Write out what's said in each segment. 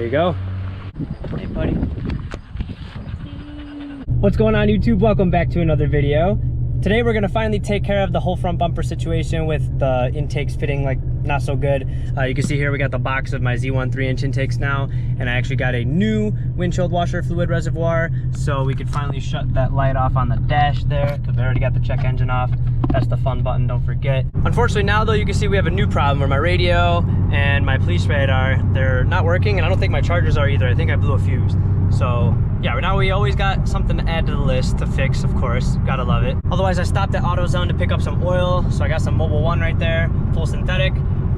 you go. Hey, buddy. What's going on, YouTube? Welcome back to another video. Today we're gonna finally take care of the whole front bumper situation with the intakes fitting like not so good. You can see here we got the box of my Z1 3-inch intakes now, and I actually got a new windshield washer fluid reservoir, so we could finally shut that light off on the dash there because we already got the check engine off. That's the fun button, don't forget. Unfortunately now though, you can see we have a new problem where my radio and my police radar, they're not working, and I don't think my chargers are either. I think I blew a fuse. So yeah, now we always got something to add to the list to fix, of course. Gotta love it. Otherwise, I stopped at AutoZone to pick up some oil. So I got some Mobil 1 right there, full synthetic.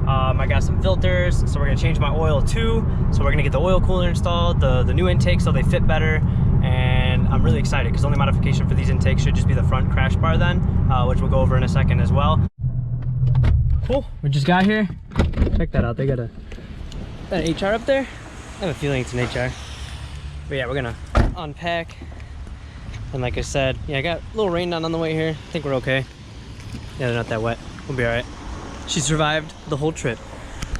I got some filters, so we're gonna change my oil too. So we're gonna get the oil cooler installed, the new intake so they fit better. And I'm really excited because the only modification for these intakes should just be the front crash bar then, which we'll go over in a second as well. Cool, we just got here. Check that out, they got an HR up there. I have a feeling it's an HR. But yeah, we're gonna unpack. And like I said, yeah, I got a little rain down on the way here. I think we're okay. Yeah, they're not that wet. We'll be all right. She survived the whole trip.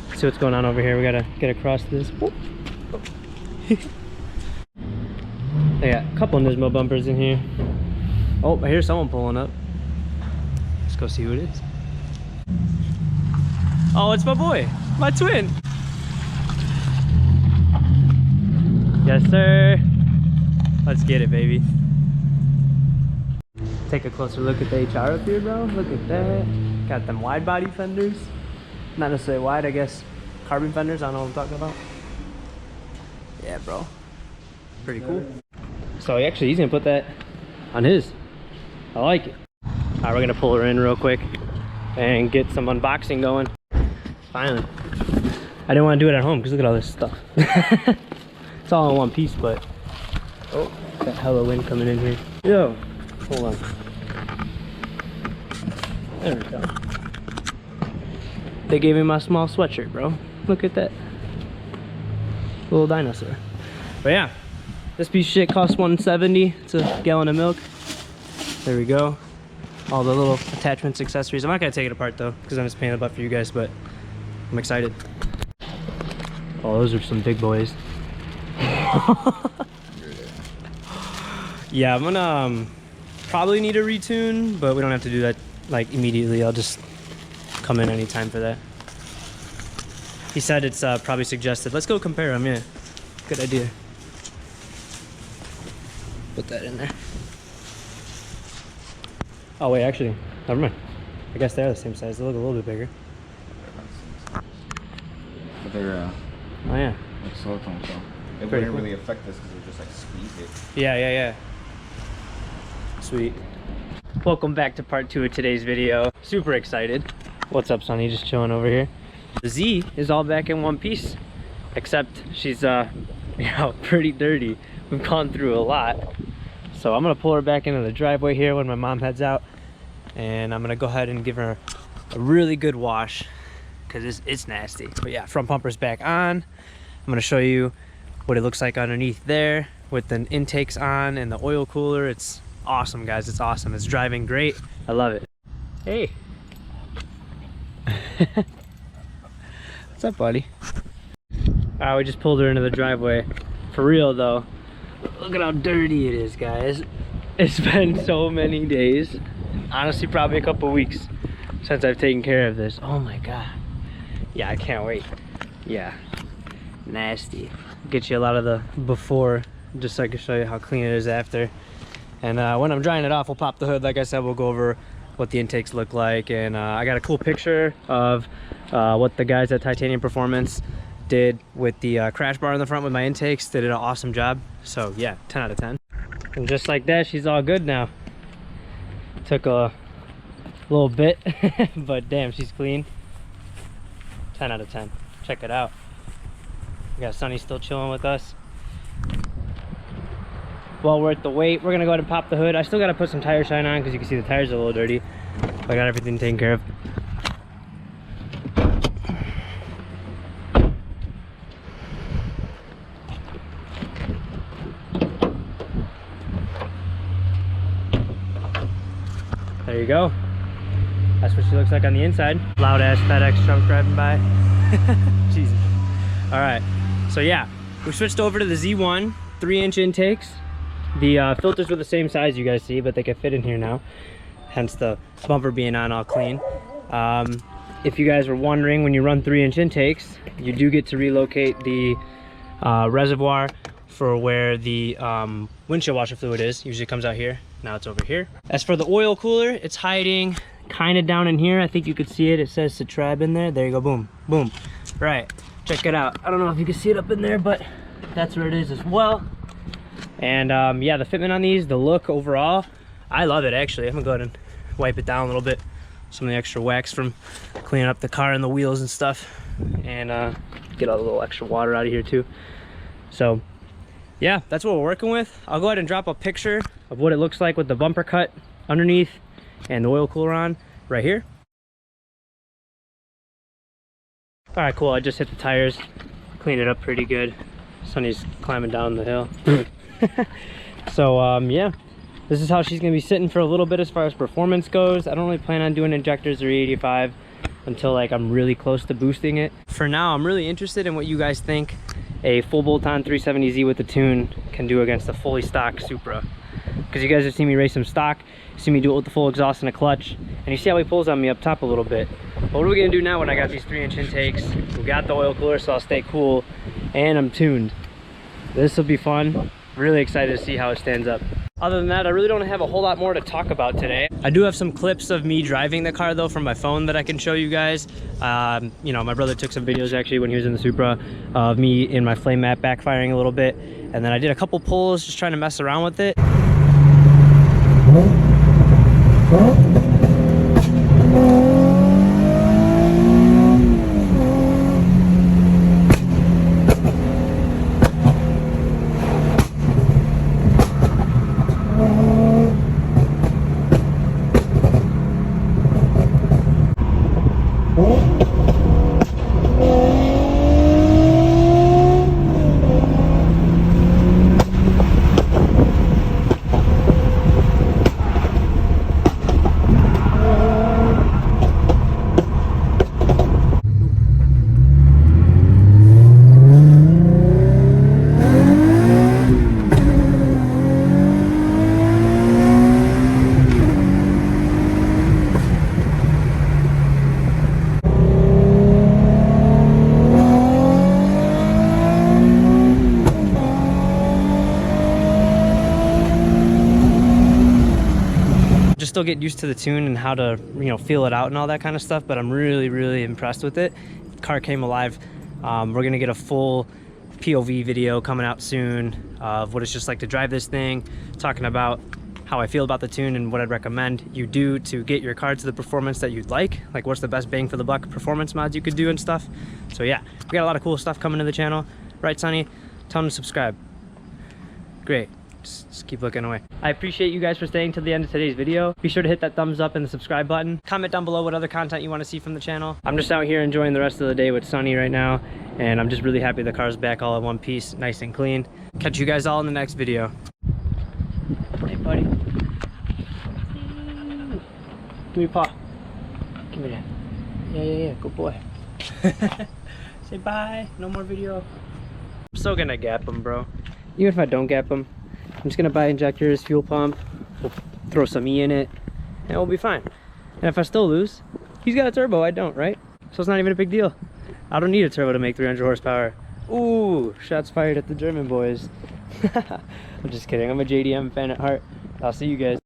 Let's see what's going on over here. We gotta get across this. They got a couple of Nismo bumpers in here. Oh, I hear someone pulling up. Let's go see who it is. Oh, it's my boy, my twin. Yes, sir. Let's get it, baby. Take a closer look at the HR up here, bro. Look at that. Got them wide body fenders. Not necessarily wide, I guess. Carbon fenders, I don't know what I'm talking about. Yeah, bro. Pretty cool. So actually, he's gonna put that on his. I like it. All right, we're gonna pull her in real quick and get some unboxing going. Finally. I didn't want to do it at home because look at all this stuff. It's all in one piece, but oh, got hella wind coming in here. Yo, hold on. There we go. They gave me my small sweatshirt, bro. Look at that. Little dinosaur. But yeah, this piece of shit costs $1.70. It's a gallon of milk. There we go. All the little attachments, accessories. I'm not gonna take it apart though, because I'm just paying the butt for you guys, but I'm excited. Oh, those are some big boys. Yeah, I'm gonna probably need a retune, but we don't have to do that like immediately. I'll just come in anytime for that. He said it's probably suggested. Let's go compare them. Yeah, good idea. Put that in there. Oh wait, actually, never mind. I guess they're the same size. They look a little bit bigger. But they're oh yeah, like silicone, so it pretty wouldn't cool. really affect this because it would just like squeeze it. Yeah. Sweet. Welcome back to part 2 of today's video. Super excited. What's up, Sonny? Just chilling over here. The Z is all back in one piece, except she's pretty dirty. We've gone through a lot. So I'm gonna pull her back into the driveway here when my mom heads out, and I'm gonna go ahead and give her a really good wash because it's nasty. But yeah, front bumper's back on. I'm gonna show you what it looks like underneath there with the intakes on and the oil cooler. It's awesome, guys. It's awesome. It's driving great. I love it. Hey. What's up, buddy? Alright, we just pulled her into the driveway. For real though, look at how dirty it is, guys. It's been so many days, honestly probably a couple weeks since I've taken care of this. Oh my god. Yeah, I can't wait. Yeah, nasty. Get you a lot of the before just so I can show you how clean it is after. And when I'm drying it off, we'll pop the hood. Like I said, we'll go over what the intakes look like. And I got a cool picture of what the guys at Titanium Performance did with the crash bar in the front with my intakes. They did an awesome job. So yeah, 10 out of 10. And just like that, she's all good now. Took a little bit, but damn, she's clean. 10 out of 10. Check it out. We got Sonny still chilling with us. Well worth the wait. We're gonna go ahead and pop the hood. I still gotta put some tire shine on because you can see the tires are a little dirty. I got everything taken care of. There you go. That's what she looks like on the inside. Loud ass FedEx truck driving by. Jesus. All right. So yeah, We switched over to the Z1 3-inch intakes. The filters were the same size you guys see, but they can fit in here now, hence the bumper being on all clean. If you guys were wondering, when you run 3-inch intakes, you do get to relocate the reservoir for where the windshield washer fluid is. Usually comes out here. Now it's over here. As for the oil cooler, it's hiding kind of down in here. I think you could see it. It says Citrab in there. There you go. Boom, boom. Right, check it out. I don't know if you can see it up in there, but that's where it is as well. And yeah, the fitment on these, the look overall, I love it actually. I'm gonna go ahead and wipe it down a little bit. Some of the extra wax from cleaning up the car and the wheels and stuff. And get a little extra water out of here too. So yeah, that's what we're working with. I'll go ahead and drop a picture of what it looks like with the bumper cut underneath and the oil cooler on right here. All right, cool. I just hit the tires, cleaned it up pretty good. Sunny's climbing down the hill. So yeah, this is how she's gonna be sitting for a little bit as far as performance goes. I don't really plan on doing injectors or E85 until like I'm really close to boosting it. For now, I'm really interested in what you guys think a full bolt-on 370Z with the tune can do against a fully stock Supra. Because you guys have seen me race some stock, see me do it with the full exhaust and a clutch, and you see how he pulls on me up top a little bit. But what are we gonna do now when I got these 3-inch intakes? We got the oil cooler, so I'll stay cool, and I'm tuned. This will be fun. Really excited to see how it stands up. Other than that, I really don't have a whole lot more to talk about today. I do have some clips of me driving the car though from my phone that I can show you guys. You know, my brother took some videos actually when he was in the Supra of me in my flame mat backfiring a little bit. And then I did a couple pulls just trying to mess around with it. Still get used to the tune and how to, you know, feel it out and all that kind of stuff, but I'm really impressed with it. The car came alive. We're gonna get a full POV video coming out soon of what it's just like to drive this thing, talking about how I feel about the tune and what I'd recommend you do to get your car to the performance that you'd like what's the best bang for the buck performance mods you could do and stuff. So yeah, we got a lot of cool stuff coming to the channel, right Sonny? Tell them to subscribe. Great. Just keep looking away. I appreciate you guys for staying to the end of today's video. Be sure to hit that thumbs up and the subscribe button. Comment down below what other content you want to see from the channel. I'm just out here enjoying the rest of the day with Sonny right now, and I'm just really happy the car's back all in one piece, nice and clean. Catch you guys all in the next video. Hey buddy. Give me a paw. Give me that. Yeah, good boy. Say bye. No more video. I'm still gonna gap him, bro. Even if I don't gap him, I'm just gonna buy injectors, fuel pump, we'll throw some E in it, and we'll be fine. And if I still lose, he's got a turbo, I don't, right? So it's not even a big deal. I don't need a turbo to make 300 horsepower. Ooh, shots fired at the German boys. I'm just kidding, I'm a JDM fan at heart. I'll see you guys.